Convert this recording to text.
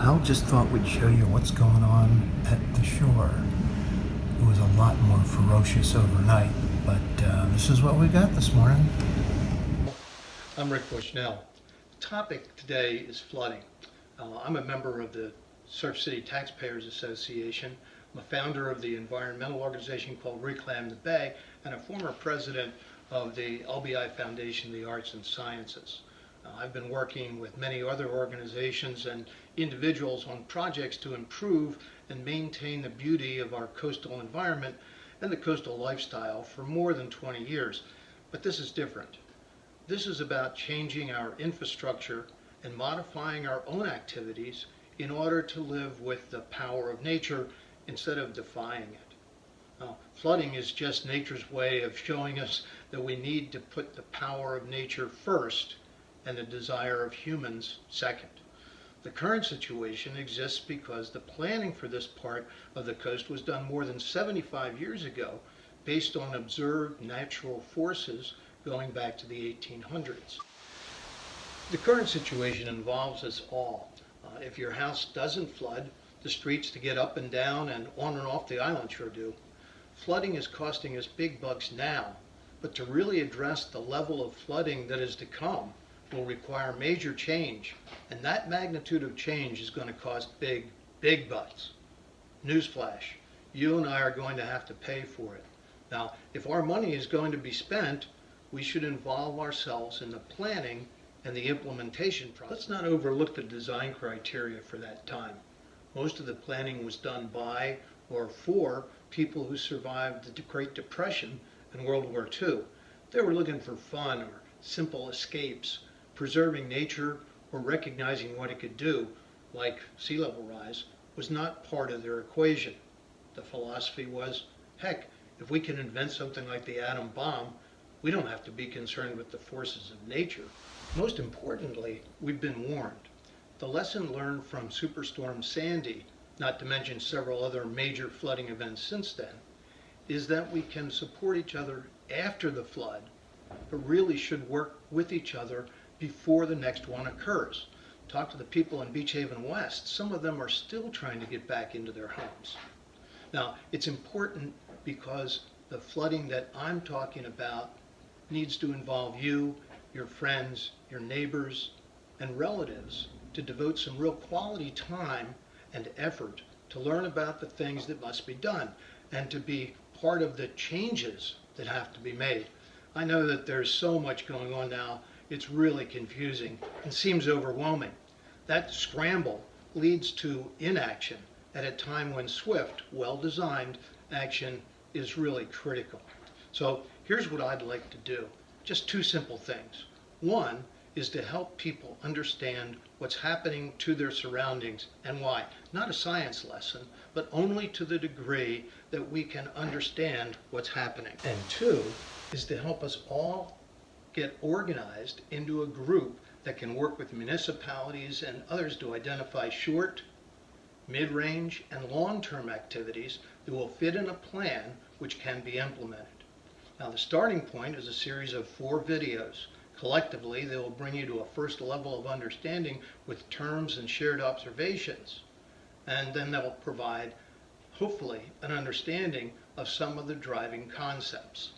Hal just thought we'd show you what's going on at the shore. It was a lot more ferocious overnight, but this is what we got this morning. I'm Rick Bushnell. The topic today is flooding. I'm a member of the Surf City Taxpayers Association. I'm a founder of the environmental organization called Reclaim the Bay, and a former president of the LBI Foundation of the Arts and Sciences. I've been working with many other organizations and individuals on projects to improve and maintain the beauty of our coastal environment and the coastal lifestyle for more than 20 years. But this is different. This is about changing our infrastructure and modifying our own activities in order to live with the power of nature instead of defying it. Flooding is just nature's way of showing us that we need to put the power of nature first and the desire of humans second. The current situation exists because the planning for this part of the coast was done more than 75 years ago based on observed natural forces going back to the 1800s. The current situation involves us all. If your house doesn't flood, the streets to get up and down and on and off the island sure do. Flooding is costing us big bucks now, but to really address the level of flooding that is to come will require major change, and that magnitude of change is going to cost big, big bucks. Newsflash, you and I are going to have to pay for it. Now, if our money is going to be spent, we should involve ourselves in the planning and the implementation process. Let's not overlook the design criteria for that time. Most of the planning was done by or for people who survived the Great Depression and World War II. They were looking for fun or simple escapes. Preserving nature or recognizing what it could do, like sea level rise, was not part of their equation. The philosophy was, heck, if we can invent something like the atom bomb, we don't have to be concerned with the forces of nature. Most importantly, we've been warned. The lesson learned from Superstorm Sandy, not to mention several other major flooding events since then, is that we can support each other after the flood, but really should work with each other before the next one occurs. Talk to the people in Beach Haven West. Some of them are still trying to get back into their homes. Now, it's important because the flooding that I'm talking about needs to involve you, your friends, your neighbors, and relatives to devote some real quality time and effort to learn about the things that must be done and to be part of the changes that have to be made. I know that there's so much going on now, it's really confusing and seems overwhelming. That scramble leads to inaction at a time when swift, well-designed action is really critical. So here's what I'd like to do. Just two simple things. One is to help people understand what's happening to their surroundings and why. Not a science lesson, but only to the degree that we can understand what's happening. And two is to help us all get organized into a group that can work with municipalities and others to identify short, mid-range, and long-term activities that will fit in a plan which can be implemented. Now, the starting point is a series of 4 videos. Collectively, they will bring you to a first level of understanding with terms and shared observations, and then they'll provide, hopefully, an understanding of some of the driving concepts.